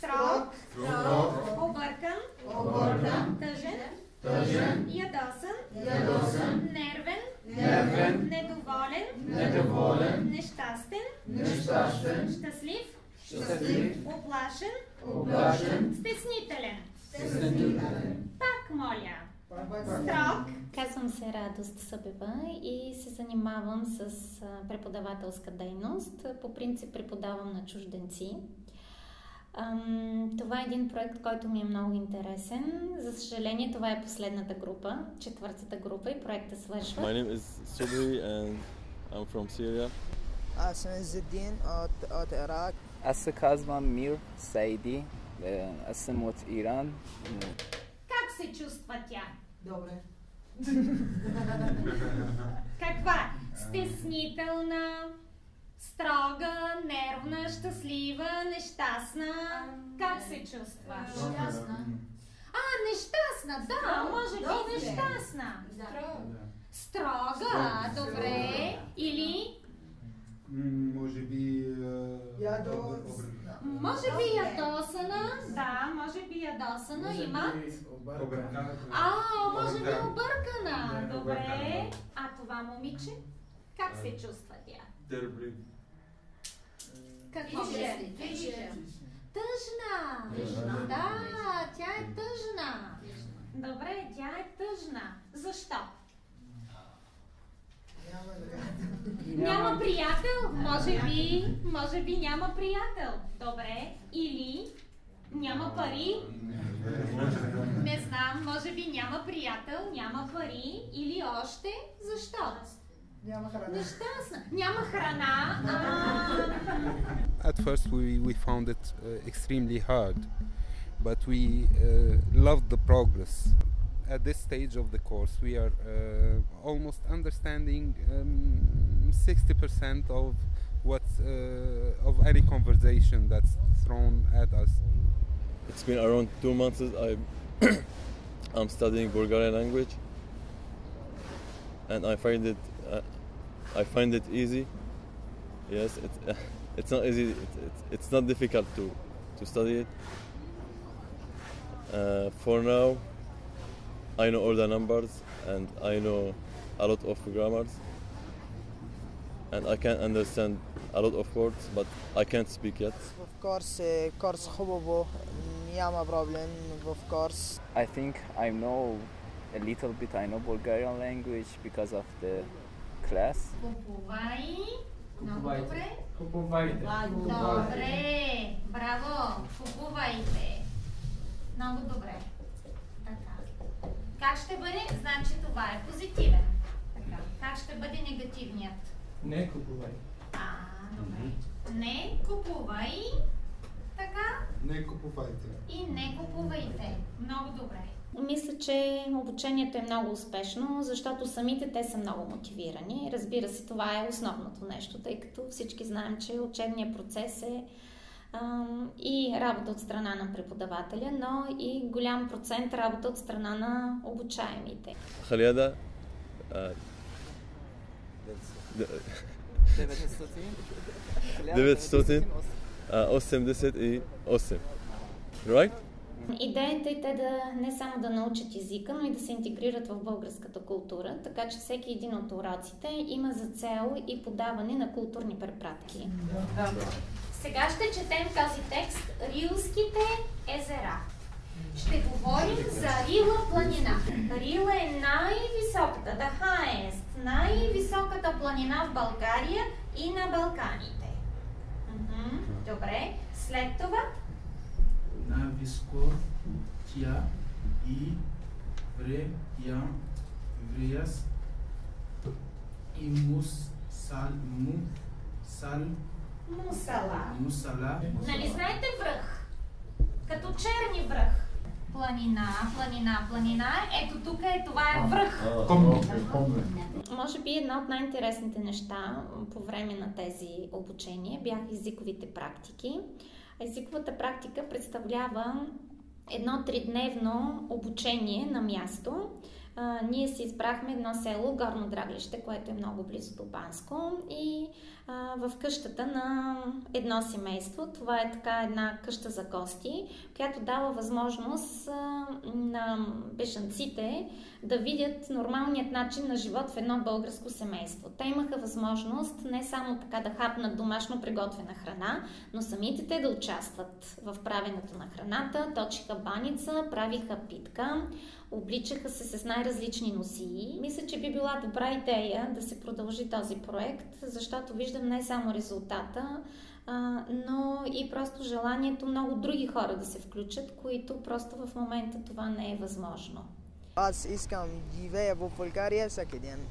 Строг, объркан, тъжен, ядосан, нервен, недоволен, нещастен, щастлив, оплашен, стеснителен. Пак моля. Строг. Казвам се Радост Събева и се занимавам с преподавателска дейност. По принцип преподавам на чужденци. Това е един проект, който ми е много интересен. За съжаление, това е последната група, четвъртата група и проекта свършва. My name is Subri and I'm from Syria. Аз съм Зедин от Ирак. Аз се казвам Мир Саиди. Аз съм от Иран. Как се чувства тя? Добре. Каква? Стеснителна, строга, нервна, щастлива, нещастна. Как се чувства? Нещастна. Нещастна, да, може би нещастна. Строга, добре. Или? Може би ядосана. Да, може би ядосана. Има? Може би объркана. Добре. А това момиче? Как се чувства тя? Какво ще? Тъжна. Да, тя е тъжна. Добре, тя е тъжна. Защо? Няма приятел? Може би няма приятел. Добре. Или няма пари? Не знам, може би няма приятел, няма пари. Или още? Защо? Нещастна. Няма храна. At first we found it extremely hard, but we loved the progress. At this stage of the course, we are almost understanding 60% of any conversation that's thrown at us. It's been around 2 months I'm studying Bulgarian language, and I find it easy. Yes, it's not easy. It's not difficult to study it. For now, I know all the numbers and I know a lot of grammars, and I can understand a lot of words, but I can't speak yet. В course хубаво, няма проблем в course. I think I know a little bit. I know Bulgarian language because of the class. Купувай. Много добре. Купувайте. Добре. Браво. Купувайте. Много добре. Така. Как ще бъде? Значи това е позитивен. Така. Как ще бъде негативният? Не купувай. Добре. Не купувай. Така. Не купувайте. И не купувайте. Много добре. Мисля, че обучението е много успешно, защото самите те са много мотивирани. Разбира се, това е основното нещо, тъй като всички знаем, че учебният процес е и работа от страна на преподавателя, но и голям процент работа от страна на обучаемите. Халиада 988. Right? Идеята е те не само да научат езика, но и да се интегрират в българската култура, така че всеки един от уроците има за цел и подаване на културни препратки. Сега ще четем този текст Рилските езера. Ще говорим за Рила планина. Рила е най-високата, the highest, най-високата планина в България и на Балканите. Добре. След това? Най-високо тя и вряз и мусала. Нали знаете връх? Като черни връх. Планина. Ето тук това е връх. Може би едно от най-интересните неща по време на тези обучения бяха езиковите практики. Езиковата практика представлява едно 3-дневно обучение на място, Ние си избрахме едно село, Горно Драглище, което е много близо до Банско, и в къщата на едно семейство. Това е така една къща за гости, която дава възможност на бежанците да видят нормалният начин на живот в едно българско семейство. Те имаха възможност не само така да хапнат домашно приготвена храна, но самите те да участват в правенето на храната, точиха баница, правиха питка, обличаха се с най-различни носии. Мисля, че би била добра идея да се продължи този проект, защото виждам не само резултата, но и просто желанието много други хора да се включат, които просто в момента това не е възможно. Аз искам живея в България всеки ден.